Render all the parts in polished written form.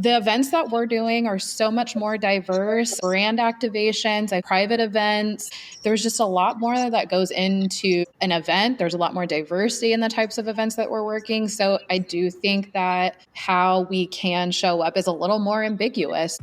The events that we're doing are so much more diverse, brand activations, like private events. There's just a lot more that goes into an event. There's a lot more diversity in the types of events that we're working. So I do think that how we can show up is a little more ambiguous.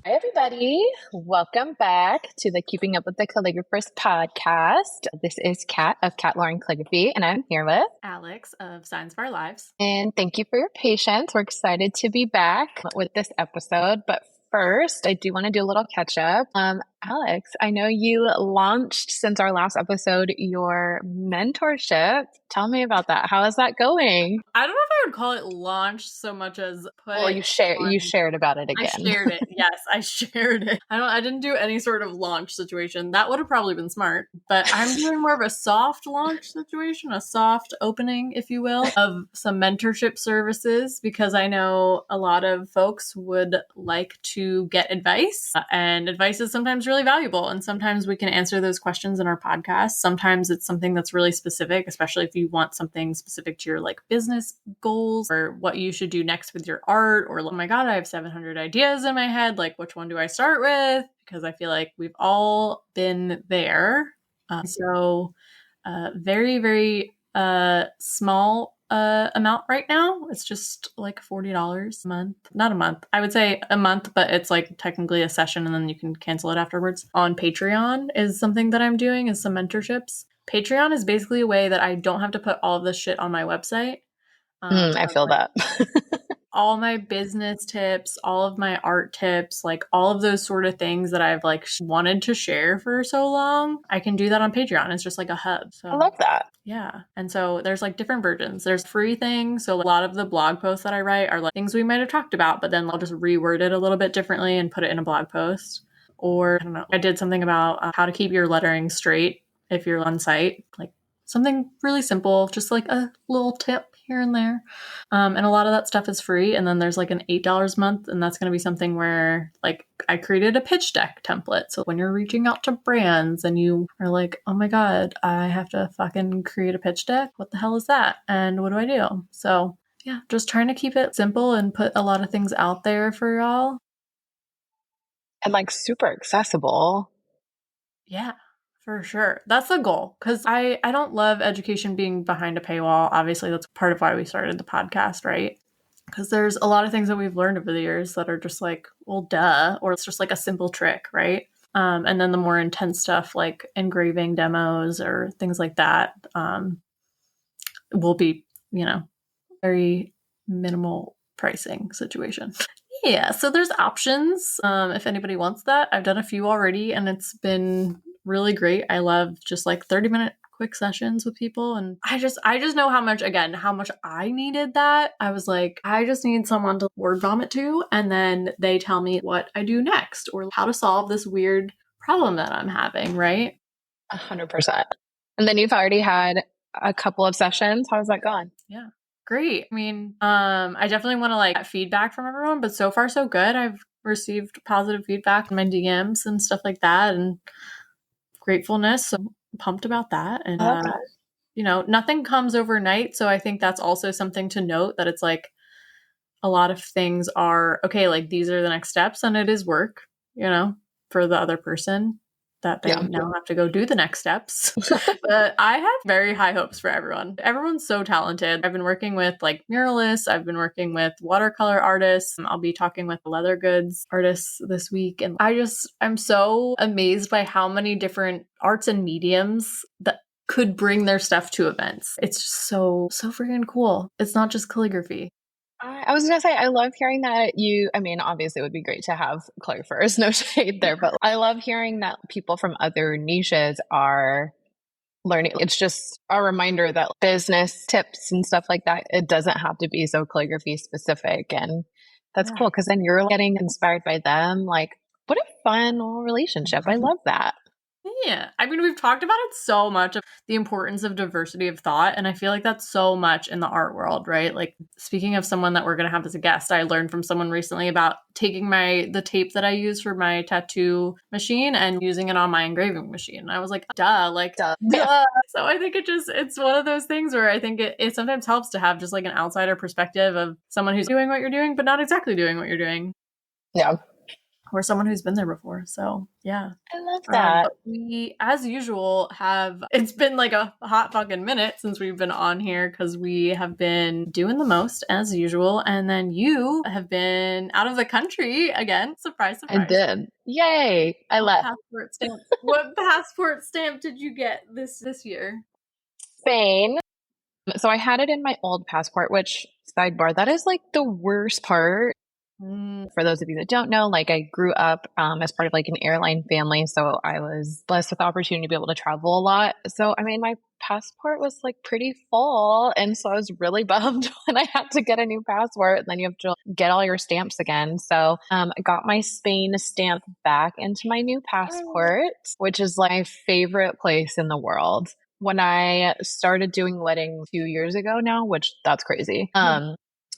Hi, everybody. Welcome back to the Keeping Up with the Calligraphers podcast. This is Kat of Kat Lauren Calligraphy, and I'm here with Alex of Signs of Our Lives. And thank you for your patience. We're excited to be back with this episode. But first, I do want to do a little catch up. Alex, I know you launched since our last episode your mentorship. Tell me about that. How is that going? I don't know if I would call it launch so much as you shared about it again. I shared it. Yes, I shared it. I didn't do any sort of launch situation. That would have probably been smart, but I'm doing more of a soft launch situation, a soft opening, if you will, of some mentorship services, because I know a lot of folks would like to get advice, and advice is sometimes really valuable, and sometimes we can answer those questions in our podcast. Sometimes it's something that's really specific, especially if you want something specific to your like business goals or what you should do next with your art, or oh my god, I have 700 ideas in my head, like which one do I start with? Because I feel like we've all been there. Very, very small amount right now. It's just like $40 a month. Not a month. I would say a month, but it's like technically a session and then you can cancel it afterwards. On Patreon is something that I'm doing, is some mentorships. Patreon is basically a way that I don't have to put all of this shit on my website. I feel that. All my business tips, all of my art tips, like all of those sort of things that I've like wanted to share for so long, I can do that on Patreon. It's just like a hub. So I love that. Yeah. And so there's like different versions. There's free things. So a lot of the blog posts that I write are like things we might have talked about, but then I'll just reword it a little bit differently and put it in a blog post. Or I don't know, I did something about how to keep your lettering straight if you're on site, like something really simple, just like a little tip here and there. And a lot of that stuff is free. And then there's like an $8 a month. And that's going to be something where like I created a pitch deck template. So when you're reaching out to brands and you are like, oh my God, I have to fucking create a pitch deck. What the hell is that? And what do I do? So yeah, just trying to keep it simple and put a lot of things out there for y'all. And like super accessible. Yeah. For sure. That's the goal. Because I don't love education being behind a paywall. Obviously, that's part of why we started the podcast, right? Because there's a lot of things that we've learned over the years that are just like, well, duh, or it's just like a simple trick, right? And then the more intense stuff like engraving demos or things like that will be, very minimal pricing situation. Yeah, so there's options if anybody wants that. I've done a few already and it's been really great. I love just like 30-minute quick sessions with people. And I just know how much I needed that. I was like, I just need someone to word vomit to. And then they tell me what I do next or how to solve this weird problem that I'm having, right? 100%. And then you've already had a couple of sessions. How's that gone? Yeah. Great. I mean, I definitely want to like feedback from everyone, but so far so good. I've received positive feedback in my DMs and stuff like that. And gratefulness. So I'm pumped about that. And, nothing comes overnight. So I think that's also something to note, that it's like a lot of things are, okay, like these are the next steps and it is work, for the other person that they now have to go do the next steps. But I have very high hopes for everyone. Everyone's so talented. I've been working with like muralists. I've been working with watercolor artists. I'll be talking with leather goods artists this week. And I'm so amazed by how many different arts and mediums that could bring their stuff to events. It's just so freaking cool. It's not just calligraphy. I was going to say, I love hearing that obviously it would be great to have calligraphers, no shade there, but I love hearing that people from other niches are learning. It's just a reminder that business tips and stuff like that, it doesn't have to be so calligraphy specific. And that's cool, because then you're getting inspired by them. Like, what a fun little relationship. I love that. Yeah. I mean, we've talked about it so much of the importance of diversity of thought. And I feel like that's so much in the art world, right? Like, speaking of someone that we're going to have as a guest, I learned from someone recently about taking the tape that I use for my tattoo machine and using it on my engraving machine. And I was like, duh, like, duh. So I think it's one of those things where I think it sometimes helps to have just like an outsider perspective of someone who's doing what you're doing, but not exactly doing what you're doing. Yeah. Or someone who's been there before. So yeah. I love that. But we, as usual, it's been like a hot fucking minute since we've been on here because we have been doing the most as usual. And then you have been out of the country again. Surprise, surprise. I did. Yay. I left. What passport stamp did you get this year? Spain. So I had it in my old passport, which, sidebar, that is like the worst part. For those of you that don't know, like I grew up as part of like an airline family. So I was blessed with the opportunity to be able to travel a lot. So, I mean, my passport was like pretty full. And so I was really bummed when I had to get a new passport. And then you have to get all your stamps again. So I got my Spain stamp back into my new passport, which is like my favorite place in the world. When I started doing weddings 2 years ago now, which that's crazy.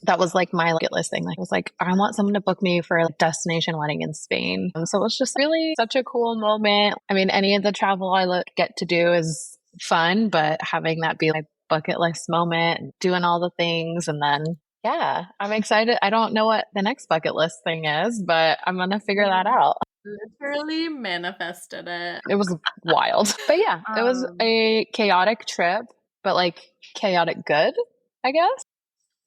That was like my bucket list thing. Like, I was like, I want someone to book me for a destination wedding in Spain. So it was just really such a cool moment. I mean, any of the travel I get to do is fun, but having that be my bucket list moment and doing all the things. And then, yeah, I'm excited. I don't know what the next bucket list thing is, but I'm going to figure that out. Literally manifested it. It was wild. But yeah, it was a chaotic trip, but like chaotic good, I guess.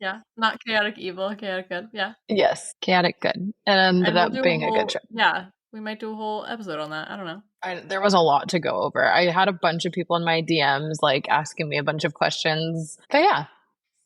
Yeah, not chaotic evil, chaotic good. Yeah. Yes, chaotic good. And ended up being a good trip. Yeah, we might do a whole episode on that. I don't know. There was a lot to go over. I had a bunch of people in my DMs like asking me a bunch of questions. But yeah,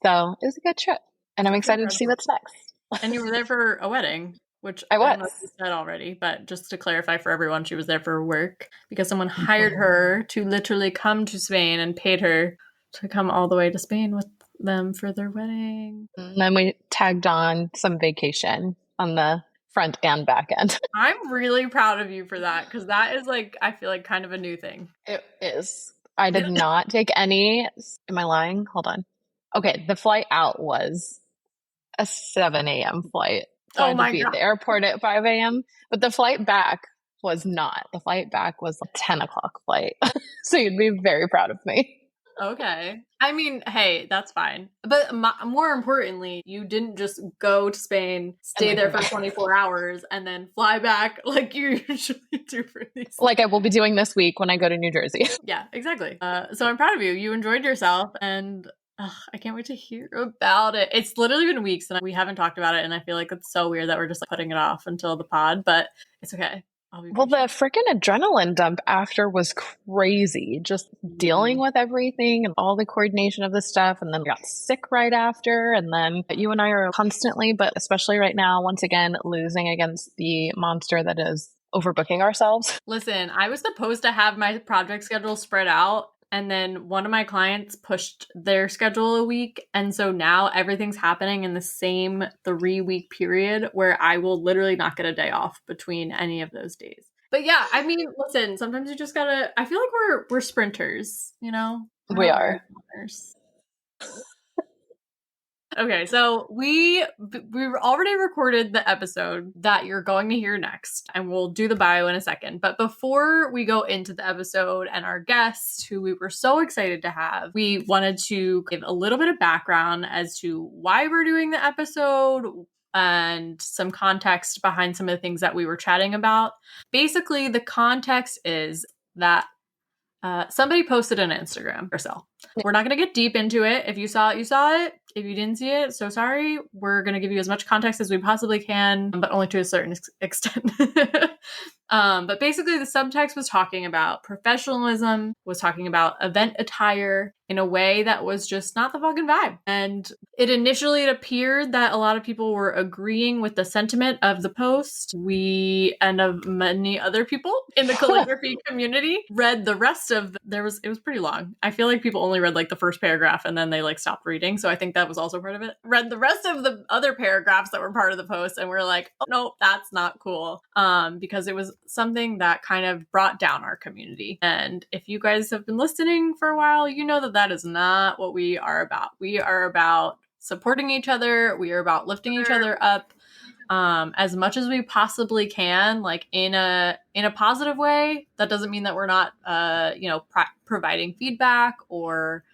so it was a good trip. And I'm excited to see what's next. And you were there for a wedding, which I was. don't know if you said already, but just to clarify for everyone, she was there for work because someone hired her to literally come to Spain and paid her to come all the way to Spain with them for their wedding. And then we tagged on some vacation on the front and back end. I'm really proud of you for that because that is like, I feel like kind of a new thing. It is. I did not take any. Am I lying? Hold on. Okay, the flight out was a 7 a.m. flight. So I had to be at the airport at 5 a.m. But the flight back was not. The flight back was a 10 o'clock flight. So you'd be very proud of me. Okay. I mean, hey, that's fine. But more importantly, you didn't just go to Spain, stay there for 24 hours, and then fly back like you usually do for these. Like I will be doing this week when I go to New Jersey. Yeah, exactly. So I'm proud of you. You enjoyed yourself, and I can't wait to hear about it. It's literally been weeks, and we haven't talked about it, and I feel like it's so weird that we're just like putting it off until the pod, but it's okay. Well, the freaking adrenaline dump after was crazy. Just dealing with everything and all the coordination of the stuff. And then I got sick right after. And then you and I are constantly, but especially right now, once again, losing against the monster that is overbooking ourselves. Listen, I was supposed to have my project schedule spread out. And then one of my clients pushed their schedule a week. And so now everything's happening in the same 3-week period where I will literally not get a day off between any of those days. But yeah, I mean, listen, sometimes you just gotta, I feel like we're sprinters, you know? We are. Okay, so we already recorded the episode that you're going to hear next, and we'll do the bio in a second. But before we go into the episode and our guest, who we were so excited to have, we wanted to give a little bit of background as to why we're doing the episode and some context behind some of the things that we were chatting about. Basically, the context is that somebody posted on Instagram or so. We're not going to get deep into it. If you saw it, you saw it. If you didn't see it, so sorry. We're going to give you as much context as we possibly can, but only to a certain extent. But basically, the subtext was talking about professionalism, was talking about event attire in a way that was just not the fucking vibe. And it appeared that a lot of people were agreeing with the sentiment of the post. We and of many other people in the calligraphy community read the rest of it was pretty long. I feel like people only read like the first paragraph and then they like stopped reading. So I think that was also part of it. Read the rest of the other paragraphs that were part of the post and we're like, oh no, that's not cool. Because it was something that kind of brought down our community. And if you guys have been listening for a while, you know that that is not what we are about. We are about supporting each other. We are about lifting each other up as much as we possibly can, like in a positive way. That doesn't mean that we're not, providing feedback or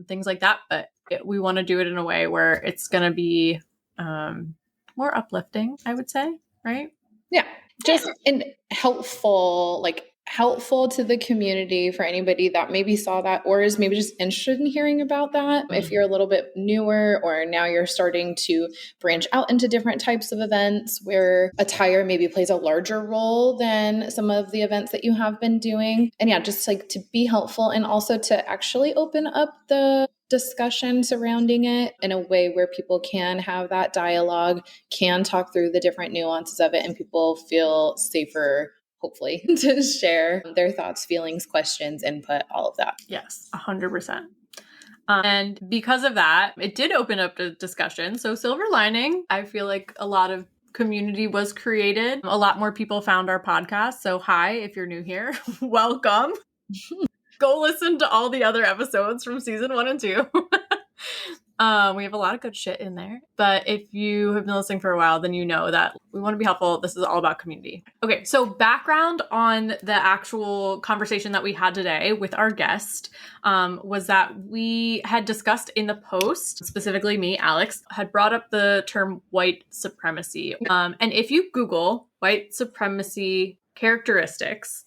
things like that, but we want to do it in a way where it's going to be more uplifting, I would say, right? Yeah, just and helpful to the community for anybody that maybe saw that or is maybe just interested in hearing about that. If you're a little bit newer or now you're starting to branch out into different types of events where attire maybe plays a larger role than some of the events that you have been doing. And yeah, just like to be helpful and also to actually open up the discussion surrounding it in a way where people can have that dialogue, can talk through the different nuances of it, and people feel safer, hopefully, to share their thoughts, feelings, questions, input, all of that. Yes, 100%. And because of that, it did open up the discussion. So silver lining, I feel like a lot of community was created. A lot more people found our podcast. So hi, if you're new here, welcome. Go listen to all the other episodes from season 1 and 2. We have a lot of good shit in there. But if you have been listening for a while, then you know that we want to be helpful. This is all about community. Okay, so background on the actual conversation that we had today with our guest was that we had discussed in the post, specifically me, Alex, had brought up the term white supremacy. And if you Google white supremacy characteristics,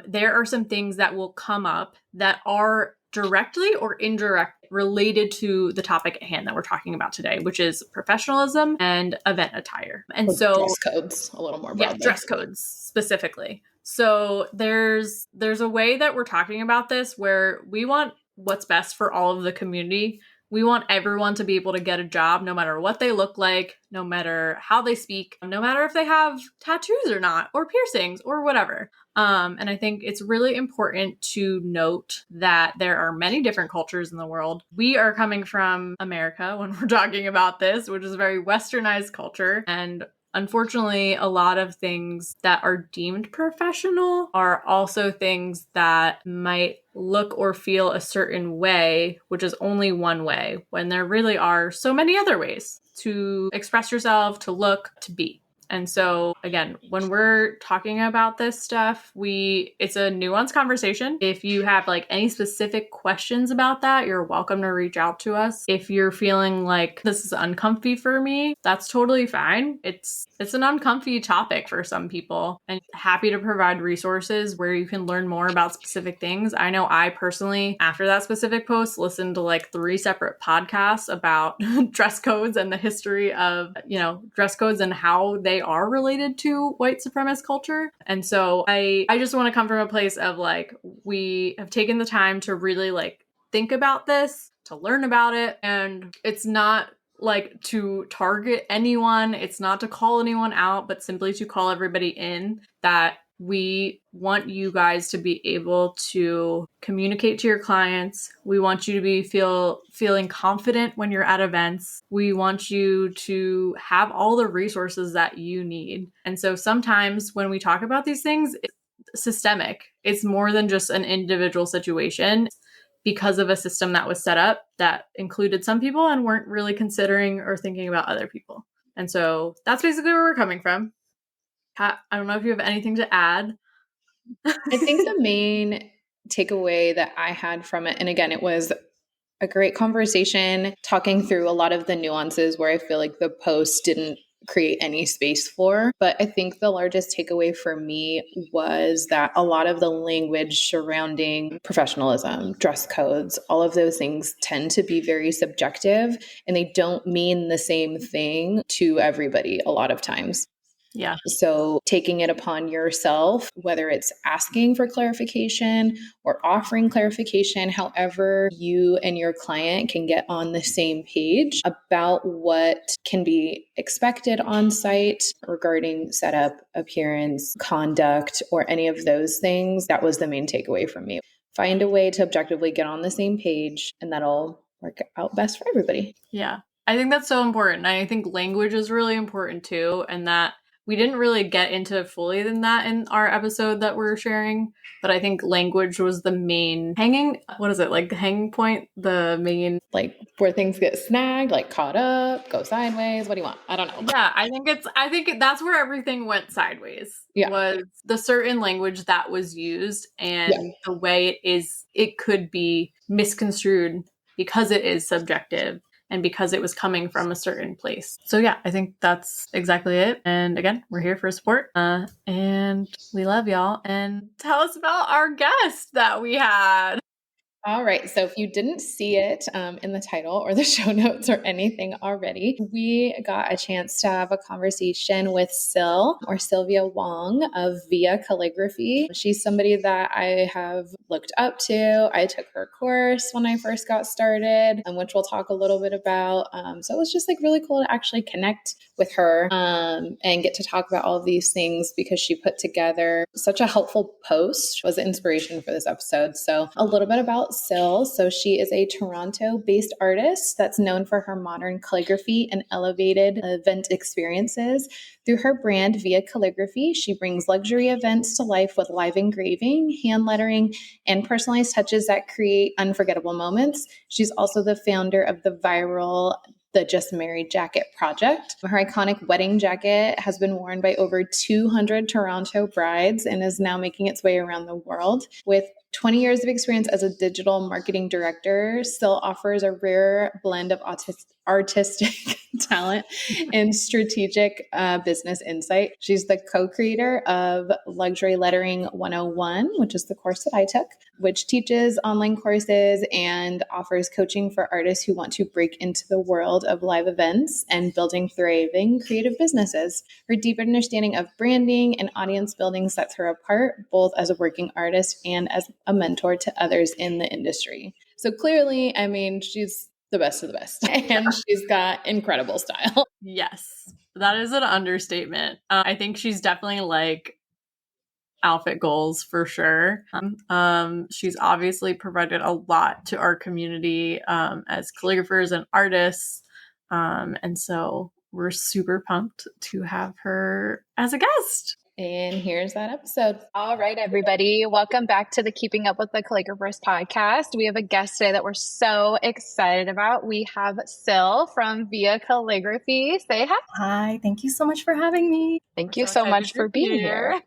there are some things that will come up that are directly or indirectly related to the topic at hand that we're talking about today, which is professionalism and event attire. And so dress codes a little more broadly. Yeah, dress codes specifically. So there's a way that we're talking about this where we want what's best for all of the community. We want everyone to be able to get a job no matter what they look like, no matter how they speak, no matter if they have tattoos or not, or piercings or whatever. And I think it's really important to note that there are many different cultures in the world. We are coming from America when we're talking about this, which is a very westernized culture. And unfortunately, a lot of things that are deemed professional are also things that might look or feel a certain way, which is only one way, when there really are so many other ways to express yourself, to look, to be. And so again, when we're talking about this stuff, it's a nuanced conversation. If you have like any specific questions about that, you're welcome to reach out to us. If you're feeling like this is uncomfy for me, that's totally fine. It's an uncomfy topic for some people, and happy to provide resources where you can learn more about specific things. I know I personally, after that specific post, listened to like 3 separate podcasts about dress codes and the history of, dress codes and how they are related to white supremacist culture. And so I just want to come from a place of like, we have taken the time to really like think about this, to learn about it. And it's not like to target anyone. It's not to call anyone out, but simply to call everybody in that we want you guys to be able to communicate to your clients. We want you to be feeling confident when you're at events. We want you to have all the resources that you need. And so sometimes when we talk about these things, it's systemic. It's more than just an individual situation, because of a system that was set up that included some people and weren't really considering or thinking about other people. And so that's basically where we're coming from. Kat, I don't know if you have anything to add. I think the main takeaway that I had from it, and again, it was a great conversation talking through a lot of the nuances where I feel like the post didn't create any space for. But I think the largest takeaway for me was that a lot of the language surrounding professionalism, dress codes, all of those things tend to be very subjective, and they don't mean the same thing to everybody a lot of times. Yeah. So taking it upon yourself, whether it's asking for clarification or offering clarification, however you and your client can get on the same page about what can be expected on site regarding setup, appearance, conduct, or any of those things. That was the main takeaway from me. Find a way to objectively get on the same page, and that'll work out best for everybody. Yeah. I think that's so important. I think language is really important too. And that We didn't really get into fully than that in our episode that we're sharing, but I think language was the main hanging point, the main like where things get snagged, like caught up, go sideways. What do you want? I don't know. Yeah, I think that's where everything went sideways. Yeah. Was the certain language that was used and the way it could be misconstrued because it is subjective and because it was coming from a certain place. So yeah, I think that's exactly it. And again, we're here for support. And we love y'all. And tell us about our guest that we had. All right. So if you didn't see it in the title or the show notes or anything already, we got a chance to have a conversation with Sylvia Wong of Via Calligraphy. She's somebody that I have looked up to. I took her course when I first got started, which we'll talk a little bit about. So it was just like really cool to actually connect with her and get to talk about all of these things because she put together such a helpful post, was the inspiration for this episode. So a little bit about Syl. So she is a Toronto-based artist that's known for her modern calligraphy and elevated event experiences. Through her brand, Via Calligraphy, she brings luxury events to life with live engraving, hand lettering, and personalized touches that create unforgettable moments. She's also the founder of the Just Married Jacket project. Her iconic wedding jacket has been worn by over 200 Toronto brides and is now making its way around the world. With 20 years of experience as a digital marketing director, Syl offers a rare blend of artistic talent and strategic business insight. She's the co-creator of Luxury Lettering 101, which is the course that I took, which teaches online courses and offers coaching for artists who want to break into the world of live events and building thriving creative businesses. Her deep understanding of branding and audience building sets her apart, both as a working artist and as a mentor to others in the industry. So clearly, I mean, she's the best of the best, and she's got incredible style. Yes, that is an understatement. I think she's definitely like outfit goals for sure. She's obviously provided a lot to our community as calligraphers and artists. And so we're super pumped to have her as a guest. And here's that episode. All right, everybody. Welcome back to the Keeping Up with the Calligraphers podcast. We have a guest today that we're so excited about. We have Syl from Via Calligraphy. Say hi. Hi. Thank you so much for having me. Thank you so much for being here.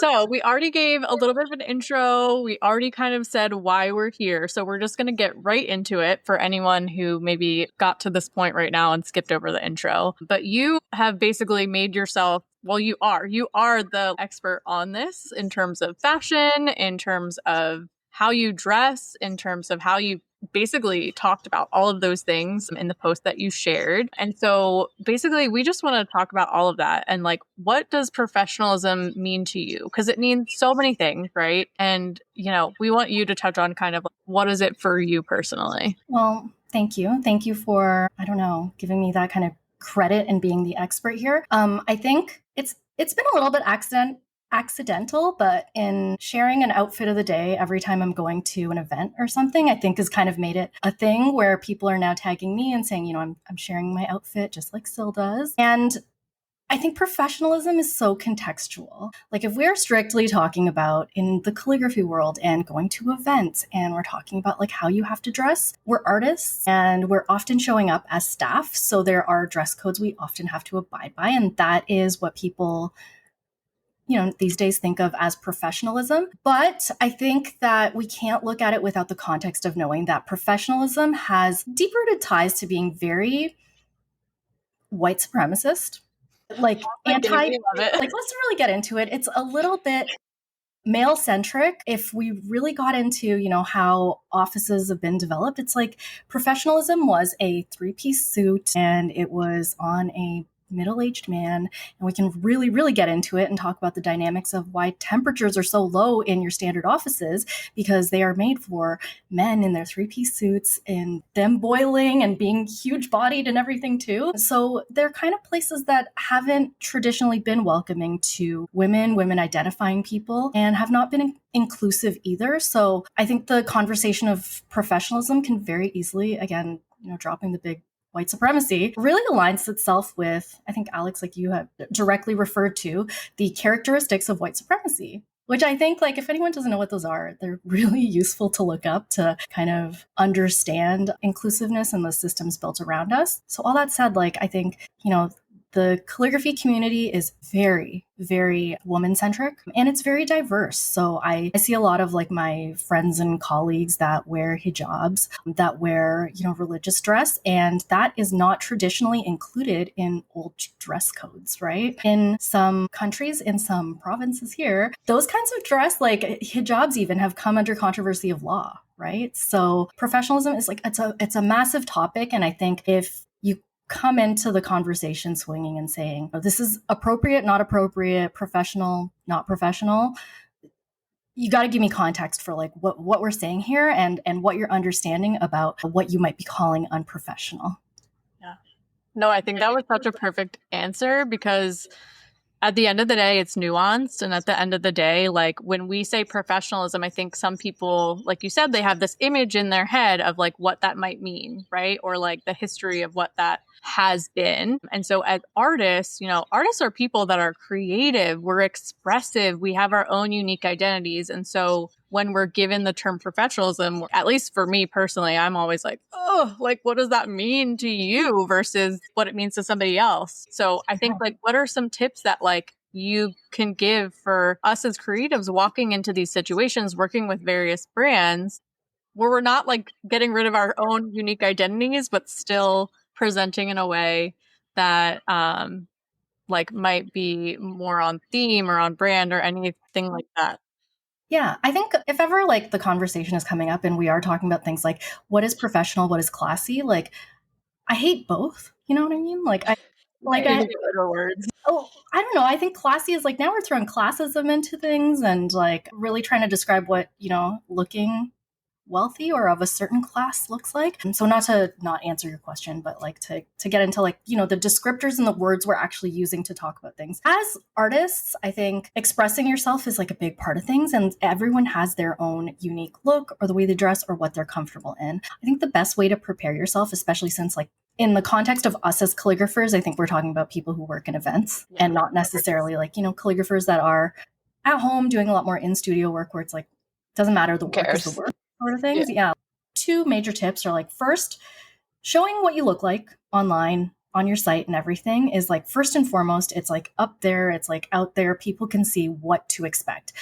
So we already gave a little bit of an intro. We already kind of said why we're here. So we're just going to get right into it for anyone who maybe got to this point right now and skipped over the intro. But you have basically made yourself, well, you are the expert on this in terms of fashion, in terms of how you dress, in terms of how you basically talked about all of those things in the post that you shared. And so basically we just want to talk about all of that and like, what does professionalism mean to you? Because it means so many things, right? And, you know, we want you to touch on kind of what is it for you personally? Well, thank you. Thank you for, giving me that kind of credit and being the expert here. I think it's been a little bit accidental, but in sharing an outfit of the day every time I'm going to an event or something, I think has kind of made it a thing where people are now tagging me and saying, I'm sharing my outfit just like Syl does. And I think professionalism is so contextual. Like if we're strictly talking about in the calligraphy world and going to events and we're talking about like how you have to dress, we're artists and we're often showing up as staff. So there are dress codes we often have to abide by. And that is what people these days think of as professionalism. But I think that we can't look at it without the context of knowing that professionalism has deep-rooted ties to being very white supremacist, like let's really get into it. It's a little bit male-centric. If we really got into, how offices have been developed, it's like professionalism was a three-piece suit and it was on a middle-aged man, and we can really, really get into it and talk about the dynamics of why temperatures are so low in your standard offices, because they are made for men in their three-piece suits and them boiling and being huge-bodied and everything too. So they're kind of places that haven't traditionally been welcoming to women identifying people, and have not been inclusive either. So I think the conversation of professionalism can very easily, again, dropping the big white supremacy really aligns itself with, I think, Alex, like you have directly referred to, the characteristics of white supremacy, which I think, like, if anyone doesn't know what those are, they're really useful to look up to kind of understand inclusiveness and the systems built around us. So all that said, like, I think, the calligraphy community is very, very woman-centric, and it's very diverse. So I see a lot of like my friends and colleagues that wear hijabs, that wear, religious dress, and that is not traditionally included in old dress codes, right? In some countries, in some provinces here, those kinds of dress, like hijabs even, have come under controversy of law, right? So professionalism is like, it's a massive topic. And I think if you come into the conversation swinging and saying, oh, this is appropriate, not appropriate, professional, not professional, you got to give me context for like what we're saying here and what you're understanding about what you might be calling unprofessional. Yeah. No, I think that was such a perfect answer, because at the end of the day, it's nuanced. And at the end of the day, like when we say professionalism, I think some people, like you said, they have this image in their head of like what that might mean, right? Or like the history of what that has been. And so as artists, artists are people that are creative, we're expressive, we have our own unique identities. And so when we're given the term professionalism, at least for me personally, I'm always like, oh, like, what does that mean to you versus what it means to somebody else? So I think like, what are some tips that like you can give for us as creatives walking into these situations, working with various brands where we're not like getting rid of our own unique identities, but still presenting in a way that like might be more on theme or on brand or anything like that? Yeah, I think if ever like the conversation is coming up and we are talking about things like what is professional, what is classy, like I hate both. You know what I mean? Like I words. Oh, I don't know. I think classy is like now we're throwing classism into things and like really trying to describe what, looking wealthy or of a certain class looks like. And so not to not answer your question, but like to get into like, the descriptors and the words we're actually using to talk about things. As artists, I think expressing yourself is like a big part of things, and everyone has their own unique look or the way they dress or what they're comfortable in. I think the best way to prepare yourself, especially since like in the context of us as calligraphers, I think we're talking about people who work in events and not necessarily like, calligraphers that are at home doing a lot more in studio work where it's like, doesn't matter, the work is the work. Sort of things. Yeah. Two major tips are like, first, showing what you look like online on your site and everything is like, first and foremost, it's like up there, it's like out there, people can see what to expect.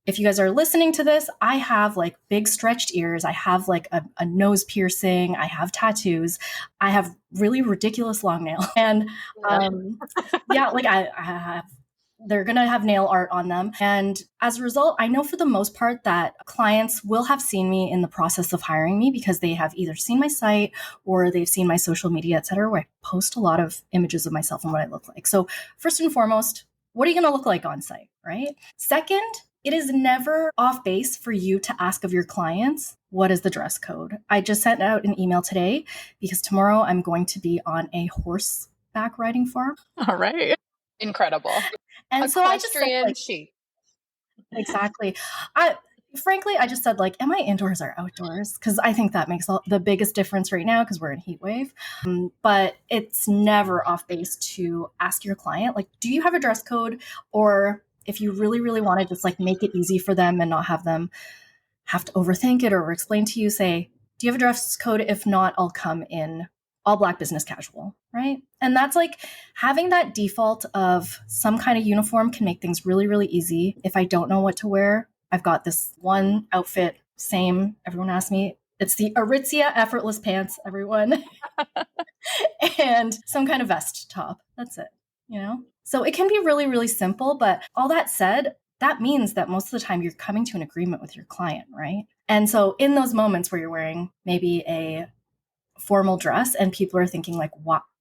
If you guys are listening to this, I have like big stretched ears. I have like a nose piercing. I have tattoos. I have really ridiculous long nails. And like I have, they're going to have nail art on them. And as a result, I know for the most part that clients will have seen me in the process of hiring me because they have either seen my site or they've seen my social media, et cetera, where I post a lot of images of myself and what I look like. So first and foremost, what are you going to look like on site, right? Second, it is never off base for you to ask of your clients, what is the dress code? I just sent out an email today because tomorrow I'm going to be on a horseback riding farm. All right. Incredible. And so I just said, like, chic. Exactly. Frankly, I just said, like, am I indoors or outdoors? Because I think that makes the biggest difference right now because we're in a heat wave. But it's never off base to ask your client, like, do you have a dress code? Or if you really, really want to just like make it easy for them and not have them have to overthink it or explain to you, say, do you have a dress code? If not, I'll come in all black business casual, right? And that's like having that default of some kind of uniform can make things really, really easy. If I don't know what to wear, I've got this one outfit, same. Everyone asks me, it's the Aritzia effortless pants, everyone. And some kind of vest top. That's it, So it can be really, really simple. But all that said, that means that most of the time you're coming to an agreement with your client, right? And so in those moments where you're wearing maybe a formal dress and people are thinking like,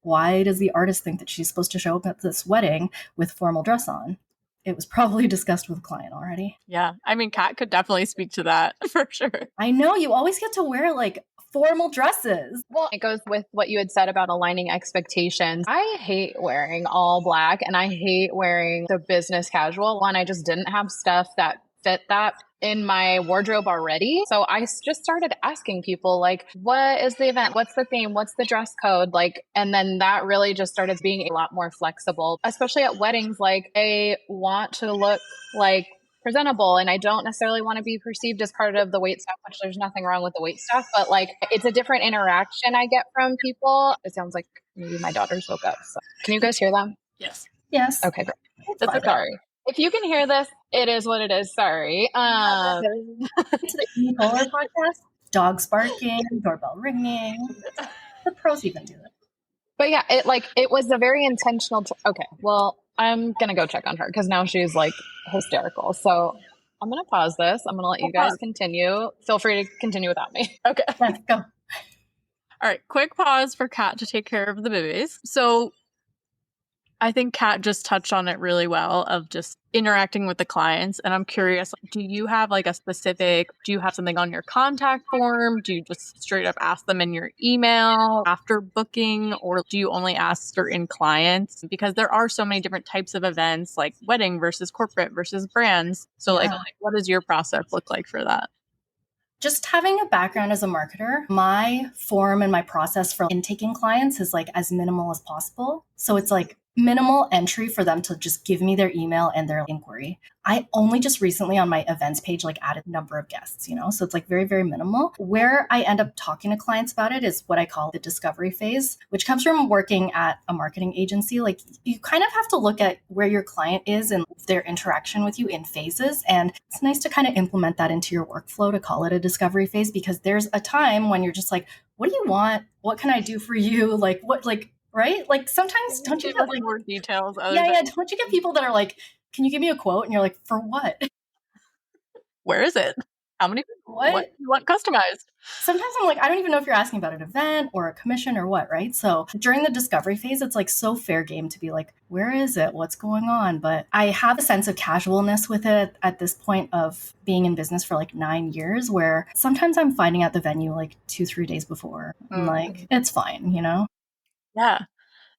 why does the artist think that she's supposed to show up at this wedding with formal dress on? It was probably discussed with the client already. Yeah. I mean, Kat could definitely speak to that for sure. I know you always get to wear like formal dresses. Well, it goes with what you had said about aligning expectations. I hate wearing all black and I hate wearing the business casual one. I just didn't have stuff that fit that. in my wardrobe already. So I just started asking people like, what is the event? What's the theme? What's the dress code? Like, and then that really just started being a lot more flexible, especially at weddings. Like I want to look like presentable and I don't necessarily want to be perceived as part of the wait staff, which there's nothing wrong with the wait staff, but like it's a different interaction I get from people. It sounds like maybe my daughters woke up. So can you guys hear them? Yes. Yes. Okay, great. That's sorry. If you can hear this, it is what it is. Sorry. To the unipolar podcast, dogs barking, doorbell ringing. The pros even do it. But yeah, it was a very intentional. Okay, well, I'm gonna go check on her because now she's like hysterical. So I'm gonna pause this. I'm gonna let you guys continue. Feel free to continue without me. Okay. Let's go. All right. Quick pause for Kat to take care of the babies. So I think Kat just touched on it really well of just interacting with the clients. And I'm curious, do you have like do you have something on your contact form? Do you just straight up ask them in your email after booking? Or do you only ask certain clients? Because there are so many different types of events, like wedding versus corporate versus brands. So like, what does your process look like for that? Just having a background as a marketer, my form and my process for intaking clients is like as minimal as possible. So it's like minimal entry for them to just give me their email and their inquiry. I only just recently on my events page like added number of guests, so it's like very, very minimal. Where I end up talking to clients about it is what I call the discovery phase, which comes from working at a marketing agency. Like you kind of have to look at where your client is and their interaction with you in phases. And it's nice to kind of implement that into your workflow to call it a discovery phase, because there's a time when you're just like, what do you want? What can I do for you? Like what, like, right? Like sometimes don't you get like more details? Yeah. Don't you get people that are like, can you give me a quote? And you're like, for what? Where is it? How many people? What do you want customized? Sometimes I'm like, I don't even know if you're asking about an event or a commission or what, right? So during the discovery phase, it's like so fair game to be like, where is it? What's going on? But I have a sense of casualness with it at this point of being in business for like 9 years, where sometimes I'm finding out the venue like 2-3 days before. I'm like, it's fine, Yeah.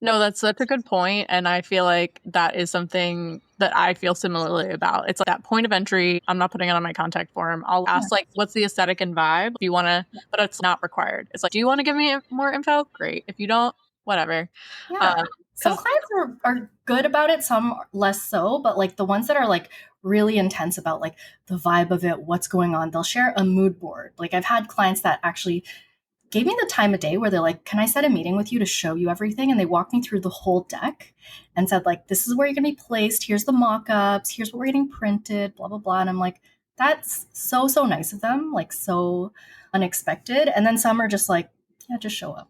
No, that's such a good point. And I feel like that is something that I feel similarly about. It's like that point of entry. I'm not putting it on my contact form. I'll ask like, what's the aesthetic and vibe? If you want to, but it's not required. It's like, do you want to give me more info? Great. If you don't, whatever. Yeah. Some clients are good about it, some less so, but like the ones that are like really intense about like the vibe of it, what's going on, they'll share a mood board. Like I've had clients that actually gave me the time of day where they're like, can I set a meeting with you to show you everything? And they walked me through the whole deck and said like, this is where you're going to be placed. Here's the mock-ups. Here's what we're getting printed, blah, blah, blah. And I'm like, that's so, so nice of them. Like so unexpected. And then some are just like, yeah, just show up.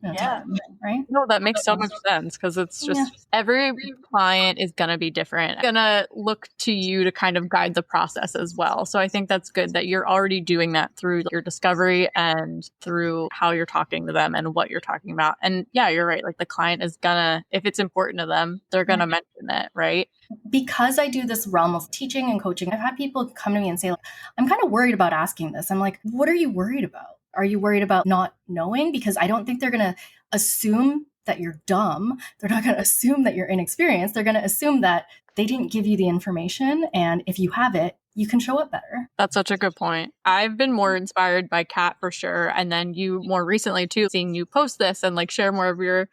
Right? No, that makes so much sense because it's just every client is going to be different. Going to look to you to kind of guide the process as well. So I think that's good that you're already doing that through your discovery and through how you're talking to them and what you're talking about. And yeah, you're right. Like the client is gonna, if it's important to them, they're going to mention it, right? Because I do this realm of teaching and coaching, I've had people come to me and say, like, I'm kind of worried about asking this. I'm like, what are you worried about? Are you worried about not knowing? Because I don't think they're going to assume that you're dumb. They're not going to assume that you're inexperienced. They're going to assume that they didn't give you the information. And if you have it, you can show up better. That's such a good point. I've been more inspired by Kat for sure. And then you more recently too, seeing you post this and like share more of your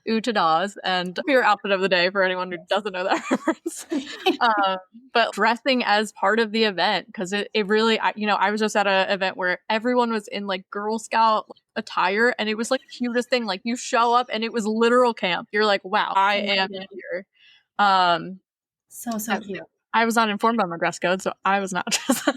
ooh-ta-das and your outfit of the day for anyone who doesn't know that reference. But dressing as part of the event, because it really, I was just at an event where everyone was in like Girl Scout attire and it was like the cutest thing. Like you show up and it was literal camp. You're like, wow, I am here. So cute. I was not informed on the dress code, so I was not dressed up.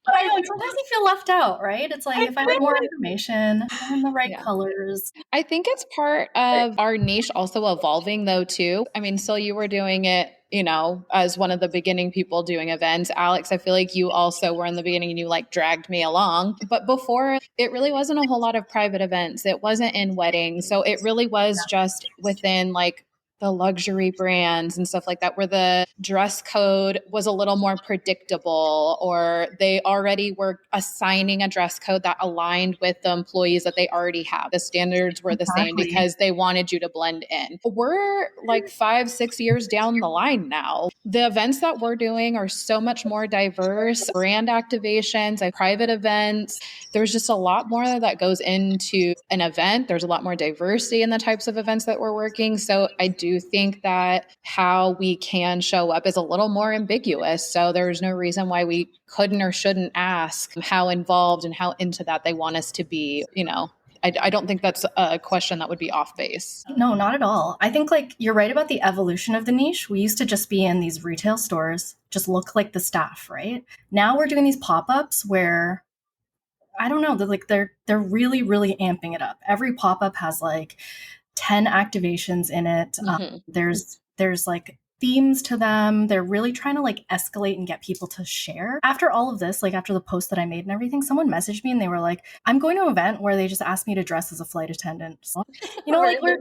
But I know sometimes you feel left out, right? It's like if I had more information, if I'm in the right colors. I think it's part of our niche also evolving though too. I mean, Syl, you were doing it, as one of the beginning people doing events. Alex, I feel like you also were in the beginning and you like dragged me along. But before, it really wasn't a whole lot of private events. It wasn't in weddings. So it really was just within like the luxury brands and stuff like that, where the dress code was a little more predictable, or they already were assigning a dress code that aligned with the employees that they already have. The standards were the same because they wanted you to blend in. We're like 5-6 years down the line now. The events that we're doing are so much more diverse. Brand activations, like private events. There's just a lot more that goes into an event. There's a lot more diversity in the types of events that we're working. So I do think that how we can show up is a little more ambiguous. So there's no reason why we couldn't or shouldn't ask how involved and how into that they want us to be. I don't think that's a question that would be off base. No, not at all. I think like you're right about the evolution of the niche. We used to just be in these retail stores, just look like the staff, right? Now we're doing these pop-ups where I don't know, they're really, really amping it up. Every pop-up has like 10 activations in it. There's like themes to them. They're really trying to like escalate and get people to share. After all of this, like after the post that I made and everything, someone messaged me and they were like, I'm going to an event where they just asked me to dress as a flight attendant. So, like we're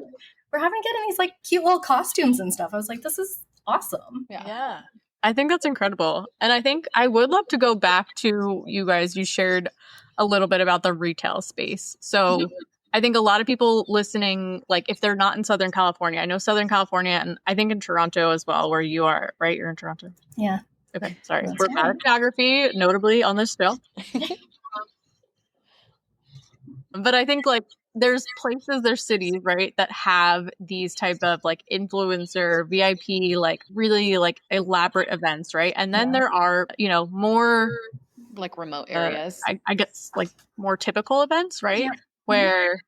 having to get in these like cute little costumes and stuff. I was like, this is awesome. Yeah. I think that's incredible. And I think I would love to go back to you guys. You shared a little bit about the retail space. So I think a lot of people listening, like if they're not in Southern California, I know Southern California and I think in Toronto as well, where you are, right? You're in Toronto? Yeah. Okay, sorry. We're bad at geography, notably on this show. But I think like there's cities, right, that have these type of like influencer, VIP, like really like elaborate events, right? And then there are, more like remote areas. I guess like more typical events, right? Yeah. Where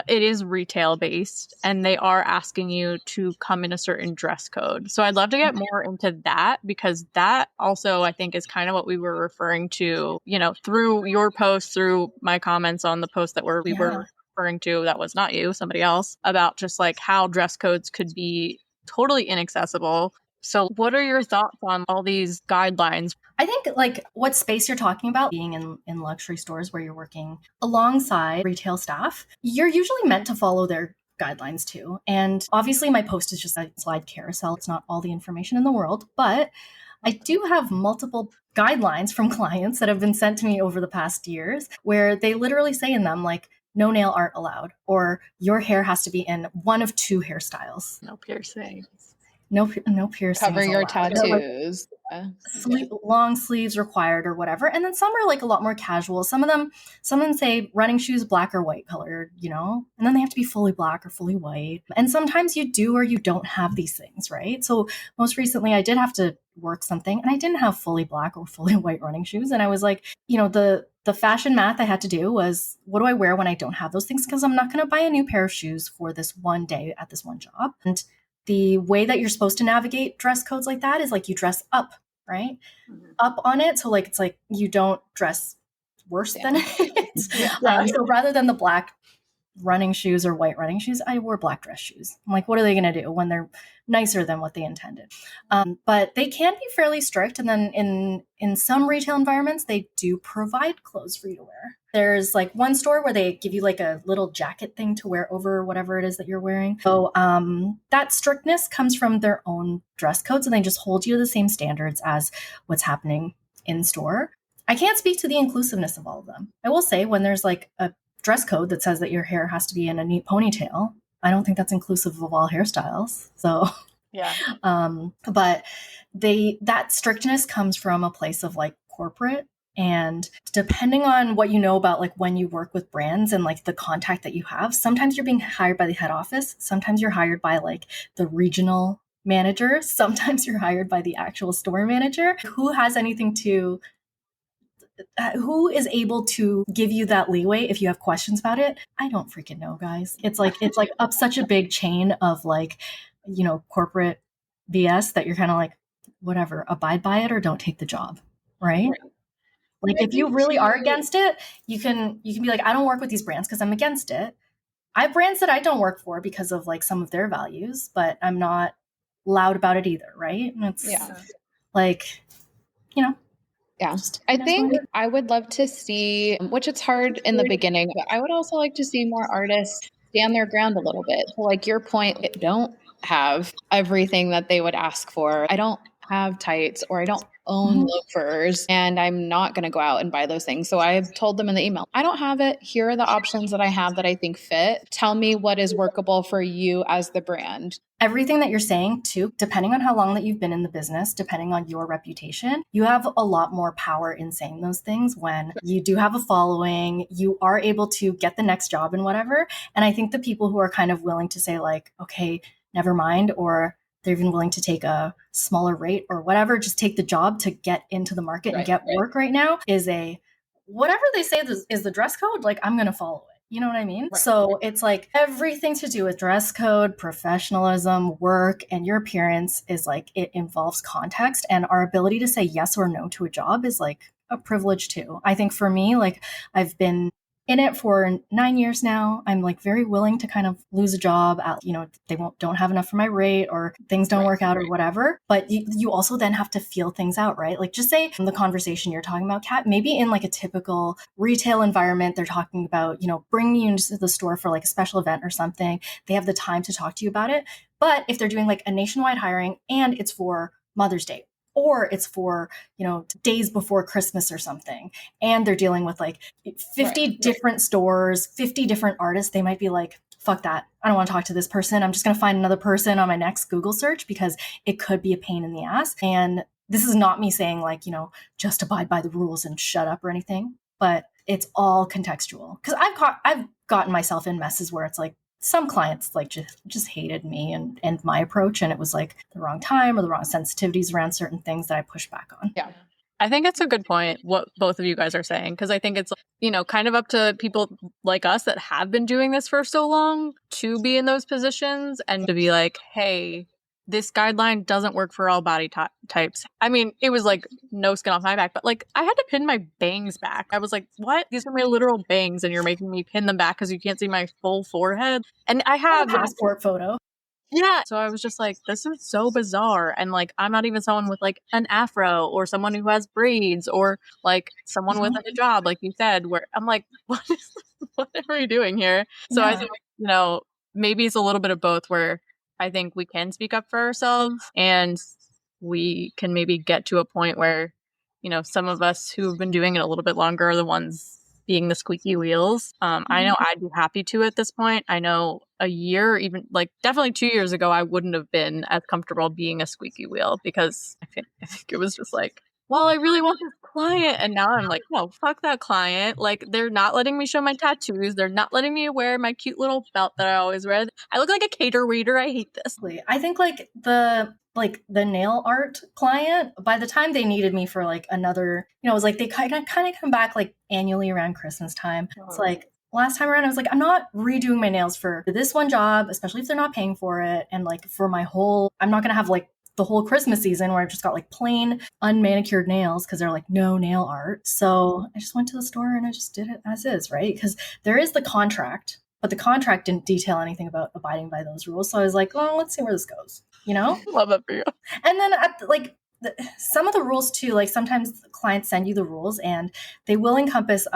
it is retail based and they are asking you to come in a certain dress code. So I'd love to get more into that, because that also I think is kind of what we were referring to, through your post, through my comments on the post that we were referring to, that was not you, somebody else, about just like how dress codes could be totally inaccessible. So what are your thoughts on all these guidelines? I think like what space you're talking about, being in luxury stores where you're working alongside retail staff, you're usually meant to follow their guidelines too. And obviously my post is just a slide carousel. It's not all the information in the world, but I do have multiple guidelines from clients that have been sent to me over the past years where they literally say in them like, no nail art allowed, or your hair has to be in one of 2 hairstyles. No piercings. No piercings. Cover your allowed. tattoos. Long sleeves required or whatever. And then some are like a lot more casual. Some of them say running shoes, black or white colored, and then they have to be fully black or fully white. And sometimes you do or you don't have these things, right? So most recently I did have to work something and I didn't have fully black or fully white running shoes. And I was like, the fashion math I had to do was, what do I wear when I don't have those things? Because I'm not going to buy a new pair of shoes for this one day at this one job. And the way that you're supposed to navigate dress codes like that is like you dress up, right? Up on it. So like, it's like you don't dress worse than it. So rather than the black running shoes or white running shoes, I wore black dress shoes. I'm like, what are they going to do when they're nicer than what they intended? But they can be fairly strict. And then in some retail environments, they do provide clothes for you to wear. There's like one store where they give you like a little jacket thing to wear over whatever it is that you're wearing. So that strictness comes from their own dress codes and they just hold you to the same standards as what's happening in store. I can't speak to the inclusiveness of all of them. I will say when there's like a dress code that says that your hair has to be in a neat ponytail, I don't think that's inclusive of all hairstyles. So yeah. But that strictness comes from a place of like corporate. And depending on what you know about like when you work with brands and like the contact that you have, sometimes you're being hired by the head office. Sometimes you're hired by like the regional manager. Sometimes you're hired by the actual store manager. Who is able to give you that leeway if you have questions about it? I don't freaking know, guys. It's like up such a big chain of like, corporate BS that you're kind of like, whatever, abide by it or don't take the job. Right? Like if you really are against it, you can be like, I don't work with these brands because I'm against it. I have brands that I don't work for because of like some of their values, but I'm not loud about it either, right? And it's like, Yeah, I think I would love to see, which it's hard in the beginning, but I would also like to see more artists stand their ground a little bit. So like your point, I don't have everything that they would ask for. I don't have tights, or I don't own loafers, and I'm not going to go out and buy those things. So I told them in the email, I don't have it. Here are the options that I have that I think fit. Tell me what is workable for you as the brand. Everything that you're saying too, depending on how long that you've been in the business, depending on your reputation, you have a lot more power in saying those things when you do have a following, you are able to get the next job and whatever. And I think the people who are kind of willing to say like, okay, never mind, or they're even willing to take a smaller rate or whatever, just take the job to get into the market and get work right now, is a, whatever they say is the dress code, like I'm going to follow it. You know what I mean? Right. So it's like everything to do with dress code, professionalism, work, and your appearance is like, it involves context, and our ability to say yes or no to a job is like a privilege too. I think for me, like I've been in it for 9 years now. I'm like very willing to kind of lose a job at, they don't have enough for my rate, or things don't work out or whatever. But you also then have to feel things out, right? Like just say the conversation you're talking about, Kat, maybe in like a typical retail environment, they're talking about, bringing you into the store for like a special event or something. They have the time to talk to you about it. But if they're doing like a nationwide hiring and it's for Mother's Day, or it's for, days before Christmas or something, and they're dealing with like 50 different stores, 50 different artists, they might be like, fuck that. I don't want to talk to this person. I'm just going to find another person on my next Google search, because it could be a pain in the ass. And this is not me saying like, just abide by the rules and shut up or anything, but it's all contextual. Because I've gotten myself in messes where it's like, some clients like just hated me and my approach, and it was like the wrong time or the wrong sensitivities around certain things that I pushed back on. Yeah. I think it's a good point, what both of you guys are saying, because I think it's, kind of up to people like us that have been doing this for so long to be in those positions and to be like, hey, this guideline doesn't work for all body types. I mean, it was like no skin off my back, but like I had to pin my bangs back. I was like, what? These are my literal bangs and you're making me pin them back because you can't see my full forehead. And I have a passport photo. Yeah. So I was just like, this is so bizarre. And like, I'm not even someone with like an afro or someone who has braids or like someone with a job, like you said, where I'm like, what are we doing here? So I think, maybe it's a little bit of both, where I think we can speak up for ourselves and we can maybe get to a point where, some of us who've been doing it a little bit longer are the ones being the squeaky wheels. I know I'd be happy to at this point. I know a year, even like definitely 2 years ago, I wouldn't have been as comfortable being a squeaky wheel, because I think it was just like, well, I really want this client. And now I'm like, no, fuck that client. Like, they're not letting me show my tattoos. They're not letting me wear my cute little belt that I always wear. I look like a cater waiter. I hate this. I think like the nail art client, by the time they needed me for like another, it was like they kind of come back like annually around Christmas time. It's like, last time around, I was like, I'm not redoing my nails for this one job, especially if they're not paying for it. And like for my whole, I'm not going to have like the whole Christmas season where I've just got like plain unmanicured nails because they're like no nail art. So I just went to the store and I just did it as is, right? Because there is the contract, but the contract didn't detail anything about abiding by those rules. So I was like, well, let's see where this goes, Love that for you. And then some of the rules too, like sometimes clients send you the rules and they will encompass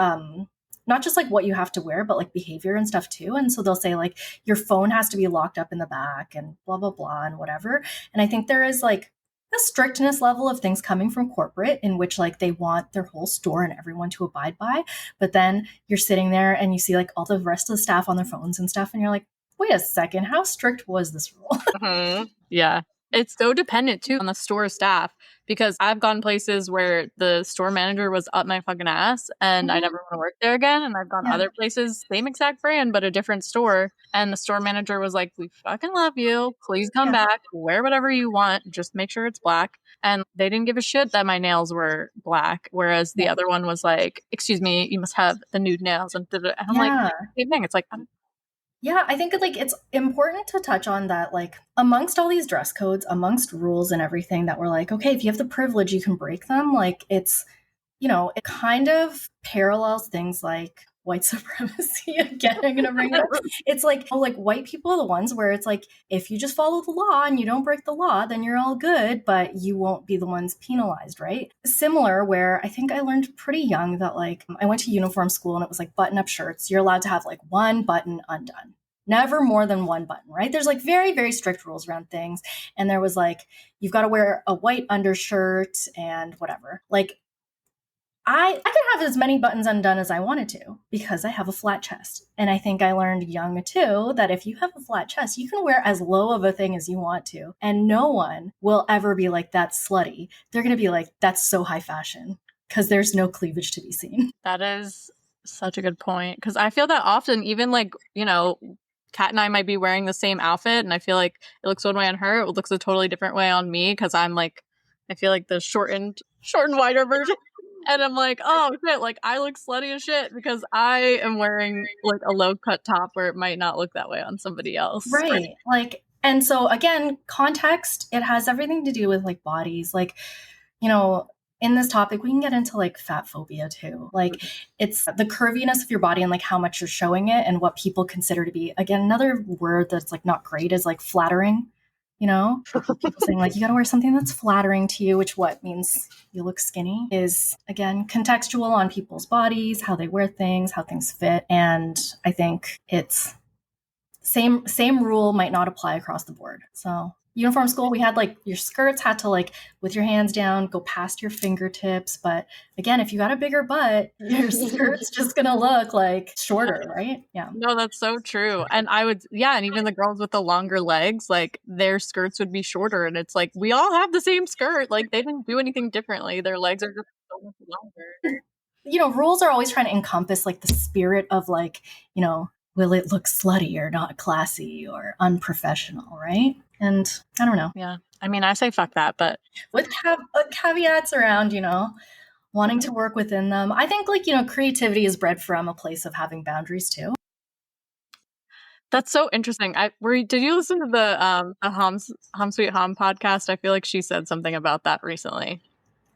not just like what you have to wear, but like behavior and stuff too. And so they'll say like your phone has to be locked up in the back and blah, blah, blah, and whatever. And I think there is like a strictness level of things coming from corporate in which like they want their whole store and everyone to abide by. But then you're sitting there and you see like all the rest of the staff on their phones and stuff. And you're like, wait a second, how strict was this rule? Yeah. It's so dependent too on the store staff, because I've gone places where the store manager was up my fucking ass and I never want to work there again. And I've gone other places, same exact brand, but a different store. And the store manager was like, we fucking love you. Please come back. Wear whatever you want. Just make sure it's black. And they didn't give a shit that my nails were black. Whereas the other one was like, excuse me, you must have the nude nails. And I'm like, same thing. It's like, yeah, I think like it's important to touch on that, like amongst all these dress codes, amongst rules and everything that we're like, okay, if you have the privilege, you can break them. Like it's, it kind of parallels things like white supremacy. Again, I'm going to bring it up. It's like, white people are the ones where it's like, if you just follow the law and you don't break the law, then you're all good, but you won't be the ones penalized, right? Similar, where I think I learned pretty young that like, I went to uniform school and it was like button up shirts. You're allowed to have like one button undone. never more than one button, right? There's like very, very strict rules around things. And there was like, you've got to wear a white undershirt and whatever. Like, I could have as many buttons undone as I wanted to because I have a flat chest. And I think I learned young too that if you have a flat chest, you can wear as low of a thing as you want to. And no one will ever be like, that's slutty. They're going to be like, that's so high fashion because there's no cleavage to be seen. That is such a good point. Because I feel that often, even like, you know, Kat and I might be wearing the same outfit and I feel like it looks one way on her. It looks a totally different way on me because I'm like, I feel like the shortened wider version. And I'm like, oh shit, like I look slutty as shit because I am wearing like a low cut top where it might not look that way on somebody else. Right. Like, and so again, context, it has everything to do with like bodies. Like, you know, in this topic, we can get into like fat phobia too. Like it's the curviness of your body and like how much you're showing it and what people consider to be, again, another word that's like not great is like flattering. You know, people saying like, you got to wear something that's flattering to you, which what means you look skinny is, again, contextual on people's bodies, how they wear things, how things fit. And I think it's same rule might not apply across the board. So uniform school, we had like your skirts had to like with your hands down, go past your fingertips. But again, if you got a bigger butt, your skirt's just going to look like shorter, right? Yeah. No, that's so true. And and even the girls with the longer legs, like their skirts would be shorter. And it's like, we all have the same skirt. Like they didn't do anything differently. Their legs are just so much longer. You know, rules are always trying to encompass like the spirit of like, you know, will it look slutty or not classy or unprofessional, right? And I don't know. Yeah. I mean, I say fuck that, but with caveats around, you know, wanting to work within them. I think like, you know, creativity is bred from a place of having boundaries too. That's so interesting. Did you listen to the Hom Sweet Hom podcast? I feel like she said something about that recently.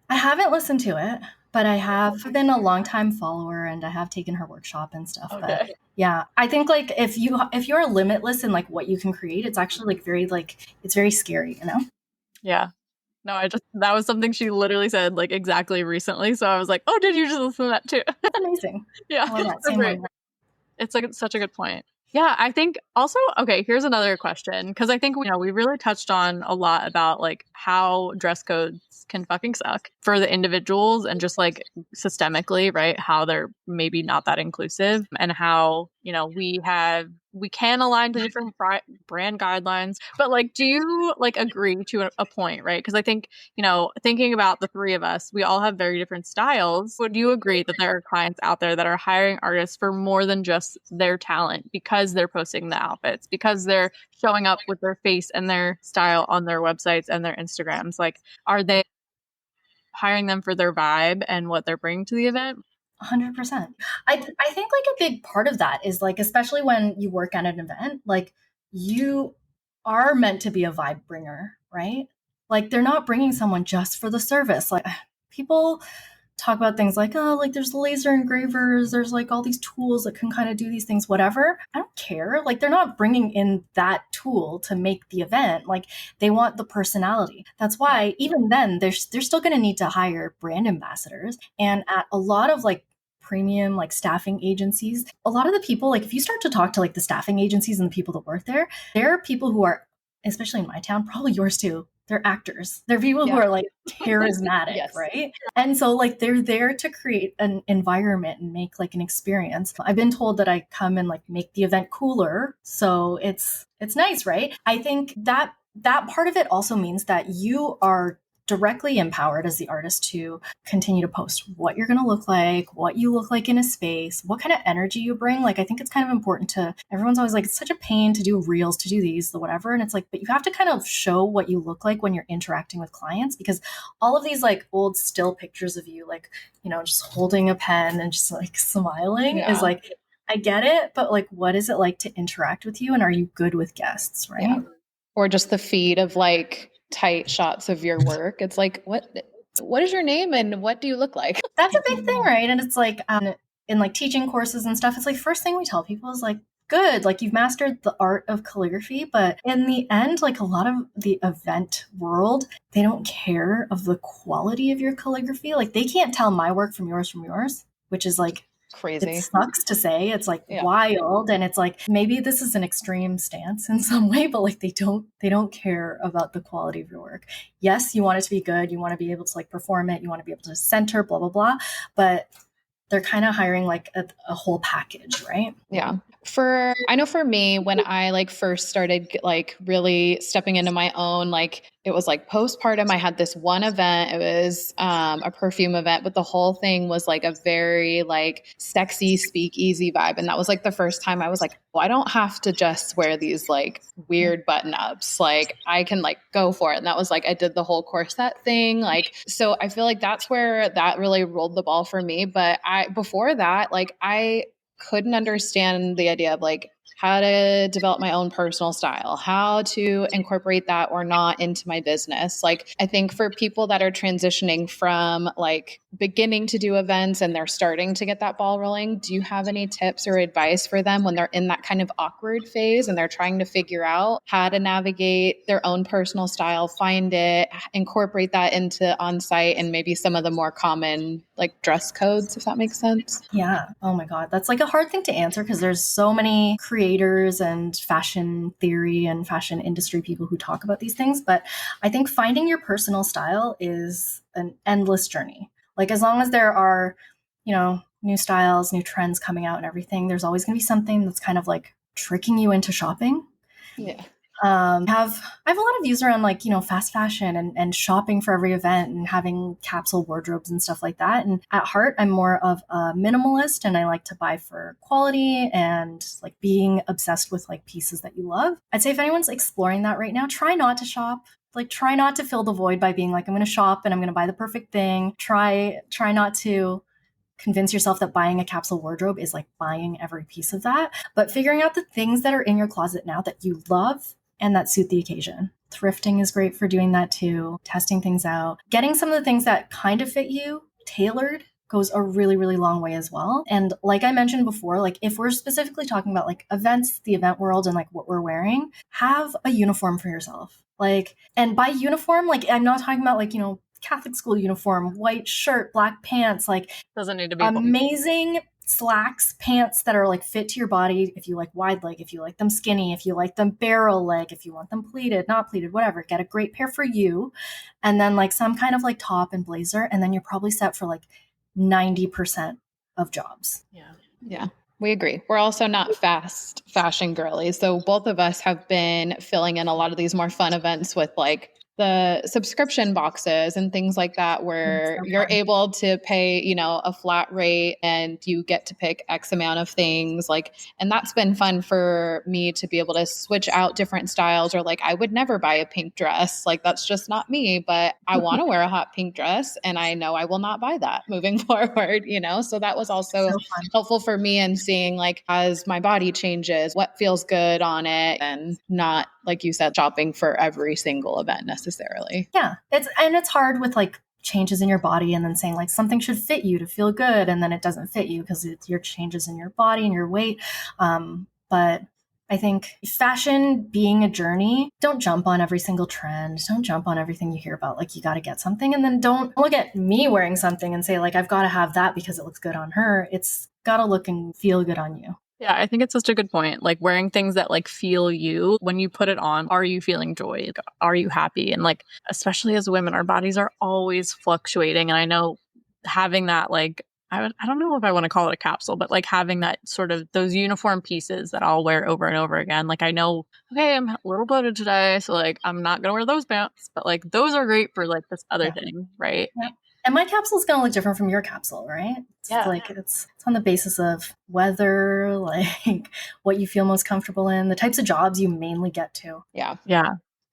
I haven't listened to it, but I have been a longtime follower and I have taken her workshop and stuff. Okay. But yeah, I think like if you're limitless in like what you can create, it's actually like it's very scary, you know? Yeah. No, that was something she literally said like exactly recently. So I was like, oh, did you just listen to that too? That's amazing. Yeah. It's great. It's like such a good point. Yeah, I think also, okay, here's another question. Because I think, we really touched on a lot about like how dress codes can fucking suck for the individuals and just like systemically, right? How they're maybe not that inclusive and how, we can align to different brand guidelines. But like, do you like agree to a point, right? Because I think, thinking about the three of us, we all have very different styles. Would you agree that there are clients out there that are hiring artists for more than just their talent because they're posting the outfits, because they're showing up with their face and their style on their websites and their Instagrams? Like, are they hiring them for their vibe and what they're bringing to the event? 100%. I think like a big part of that is like, especially when you work at an event, like you are meant to be a vibe bringer, right? Like they're not bringing someone just for the service. Like people talk about things like, oh, like there's laser engravers, there's like all these tools that can kind of do these things, whatever. I don't care. Like they're not bringing in that tool to make the event. Like they want the personality. That's why even then they're still going to need to hire brand ambassadors. And at a lot of like premium like staffing agencies, a lot of the people, like if you start to talk to like the staffing agencies and the people that work there are people who are, especially in my town, probably yours too, they're actors. They're people who are like charismatic, yes. Right? And so like they're there to create an environment and make like an experience. I've been told that I come and like make the event cooler. So it's nice, right? I think that part of it also means that you are directly empowered as the artist to continue to post what you're going to look like, what you look like in a space, what kind of energy you bring. Like, I think it's kind of important to, everyone's always like, it's such a pain to do reels, to do these, the whatever. And it's like, but you have to kind of show what you look like when you're interacting with clients, because all of these like old still pictures of you, like, just holding a pen and just like smiling is like, I get it, but like, what is it like to interact with you? And are you good with guests? Right. Yeah. Or just the feed of like tight shots of your work. It's like, what is your name and what do you look like? That's a big thing, right? And it's like in like teaching courses and stuff, it's like first thing we tell people is like, good, like you've mastered the art of calligraphy, but in the end, like a lot of the event world, they don't care of the quality of your calligraphy. Like they can't tell my work from yours, which is like Crazy. It sucks to say. It's like Yeah. wild. And it's like, maybe this is an extreme stance in some way, but like they don't care about the quality of your work. Yes, you want it to be good. You want to be able to like perform it. You want to be able to center, blah, blah, blah. But they're kind of hiring like a whole package, right? Yeah. I know for me, when I like first started like really stepping into my own, like it was like postpartum, I had this one event. It was a perfume event, but the whole thing was like a very like sexy speakeasy vibe. And that was like the first time I was like, well, I don't have to just wear these like weird button ups. Like I can like go for it. And that was like, I did the whole corset thing. Like, so I feel like that's where that really rolled the ball for me. But before that, like I couldn't understand the idea of like how to develop my own personal style, how to incorporate that or not into my business. Like, I think for people that are transitioning from like beginning to do events and they're starting to get that ball rolling, do you have any tips or advice for them when they're in that kind of awkward phase and they're trying to figure out how to navigate their own personal style, find it, incorporate that into on-site and maybe some of the more common like dress codes, if that makes sense? Yeah. Oh my God. That's like a hard thing to answer because there's so many creators and fashion theory and fashion industry people who talk about these things. But I think finding your personal style is an endless journey. Like as long as there are, new styles, new trends coming out and everything, there's always going to be something that's kind of like tricking you into shopping. Yeah. I have a lot of views around like, fast fashion and shopping for every event and having capsule wardrobes and stuff like that. And at heart, I'm more of a minimalist and I like to buy for quality and like being obsessed with like pieces that you love. I'd say if anyone's exploring that right now, try not to shop. Like try not to fill the void by being like, I'm going to shop and I'm going to buy the perfect thing. Try not to convince yourself that buying a capsule wardrobe is like buying every piece of that, but figuring out the things that are in your closet now that you love and that suit the occasion. Thrifting is great for doing that too, testing things out. Getting some of the things that kind of fit you tailored goes a really, really long way as well. And like I mentioned before, like if we're specifically talking about like events, the event world and like what we're wearing, have a uniform for yourself. Like, and by uniform, like I'm not talking about like, Catholic school uniform, white shirt, black pants, like Doesn't need to be amazing slacks, pants that are like fit to your body. If you like wide leg, if you like them skinny, if you like them barrel leg, if you want them pleated, not pleated, whatever, get a great pair for you. And then like some kind of like top and blazer. And then you're probably set for like 90% of jobs. Yeah. Yeah. We agree. We're also not fast fashion girlies. So both of us have been filling in a lot of these more fun events with like the subscription boxes and things like that, where you're able to pay, a flat rate and you get to pick X amount of things. Like, and that's been fun for me to be able to switch out different styles, or like, I would never buy a pink dress. Like, that's just not me, but I want to wear a hot pink dress and I know I will not buy that moving forward, So that was also helpful for me in seeing like, as my body changes, what feels good on it, and not, like you said, shopping for every single event necessarily. Yeah. It's hard with like changes in your body and then saying like something should fit you to feel good. And then it doesn't fit you because it's your changes in your body and your weight. But I think fashion being a journey, don't jump on every single trend. Don't jump on everything you hear about. Like you got to get something, and then don't look at me wearing something and say like, I've got to have that because it looks good on her. It's got to look and feel good on you. Yeah, I think it's such a good point. Like wearing things that like feel you when you put it on. Are you feeling joy? Are you happy? And like, especially as women, our bodies are always fluctuating. And I know having that, like, I don't know if I want to call it a capsule, but like having that sort of those uniform pieces that I'll wear over and over again. Like I know, okay, I'm a little bloated today, so like I'm not going to wear those pants, but like those are great for like this other thing, right? Yeah. And my capsule is going to look different from your capsule, right? It's on the basis of weather, like what you feel most comfortable in, the types of jobs you mainly get to. Yeah.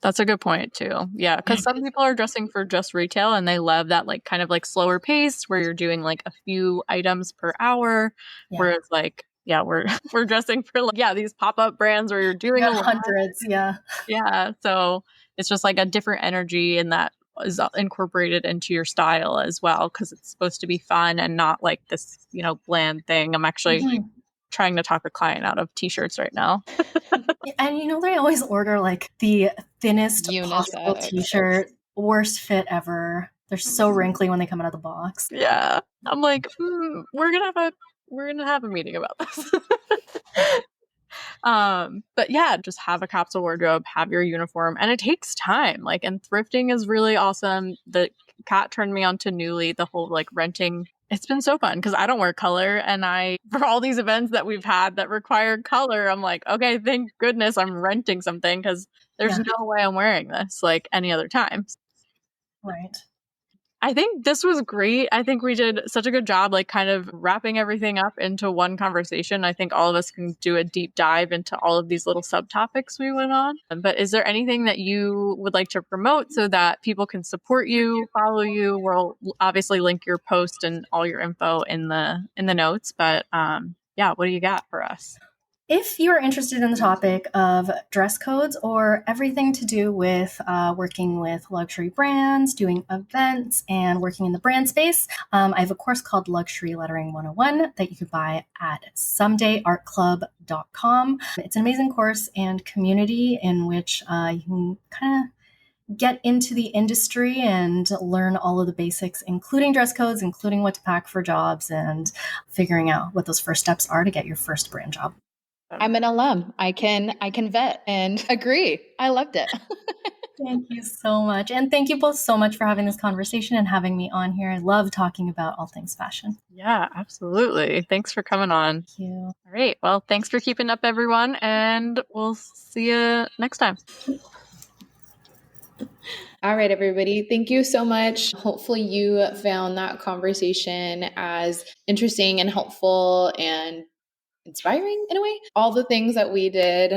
That's a good point too. Yeah. Because some people are dressing for just retail and they love that like kind of like slower pace where you're doing like a few items per hour. Yeah. Whereas like, we're dressing for like, these pop-up brands where you're doing hundreds. Yeah. Yeah. So it's just like a different energy, and that is incorporated into your style as well, because it's supposed to be fun and not like this, bland thing. I'm actually trying to talk a client out of t-shirts right now. And they always order like the thinnest possible t-shirt, worst fit ever. They're so wrinkly when they come out of the box. Yeah. I'm like, we're gonna have we're going to have a meeting about this. But yeah, just have a capsule wardrobe, have your uniform, and it takes time. Like, and thrifting is really awesome. The cat turned me on to Newly, the whole like renting. It's been so fun because I don't wear color, and for all these events that we've had that require color, I'm like, okay, thank goodness I'm renting something because there's no way I'm wearing this like any other time. Right. I think this was great. I think we did such a good job, like kind of wrapping everything up into one conversation. I think all of us can do a deep dive into all of these little subtopics we went on. But is there anything that you would like to promote so that people can support you, follow you? We'll obviously link your post and all your info in the notes. But yeah, what do you got for us? If you're interested in the topic of dress codes or everything to do with working with luxury brands, doing events, and working in the brand space, I have a course called Luxury Lettering 101 that you could buy at somedayartclub.com. It's an amazing course and community in which you can kind of get into the industry and learn all of the basics, including dress codes, including what to pack for jobs, and figuring out what those first steps are to get your first brand job. I'm an alum. I can vet and agree. I loved it. Thank you so much. And thank you both so much for having this conversation and having me on here. I love talking about all things fashion. Yeah, absolutely. Thanks for coming on. Thank you. All right. Well, thanks for keeping up, everyone. And we'll see you next time. All right, everybody. Thank you so much. Hopefully you found that conversation as interesting and helpful and inspiring in a way. All the things that we did.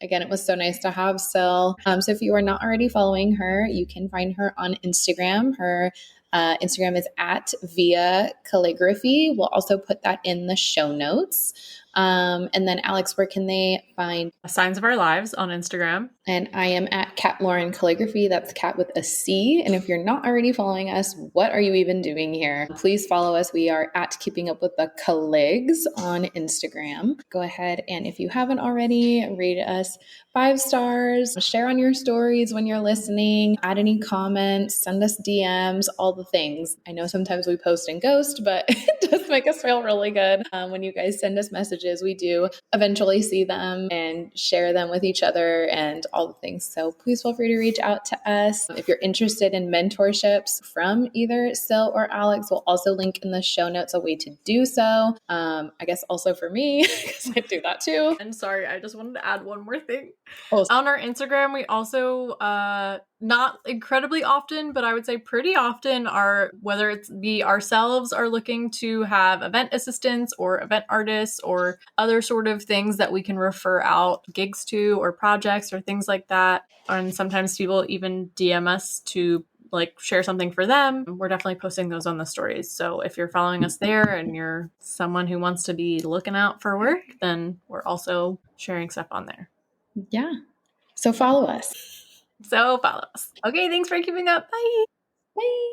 Again, it was so nice to have Syl. So if you are not already following her, you can find her on Instagram. Her Instagram is at Via Calligraphy. We'll also put that in the show notes. And then Alex, where can they find Signs of Our Lives on Instagram? And I am at Cat Lauren Calligraphy. That's cat with a C. And if you're not already following us, what are you even doing here? Please follow us. We are at Keeping Up with the Calligs on Instagram. Go ahead and if you haven't already, rate us 5 stars, share on your stories when you're listening, add any comments, send us DMs, all the things. I know sometimes we post and ghost, but it does make us feel really good when you guys send us messages. We do eventually see them and share them with each other and all the things. So please feel free to reach out to us. If you're interested in mentorships from either Syl or Alex, we'll also link in the show notes a way to do so. I guess also for me, because I do that too. And sorry, I just wanted to add one more thing. Oh. On our Instagram, we also, not incredibly often, but I would say pretty often whether it's be ourselves are looking to have event assistants or event artists or other sort of things that we can refer out gigs to or projects or things like that. And sometimes people even DM us to like share something for them. We're definitely posting those on the stories. So if you're following us there and you're someone who wants to be looking out for work, then we're also sharing stuff on there. Yeah. So follow us. Okay, thanks for keeping up. Bye. Bye.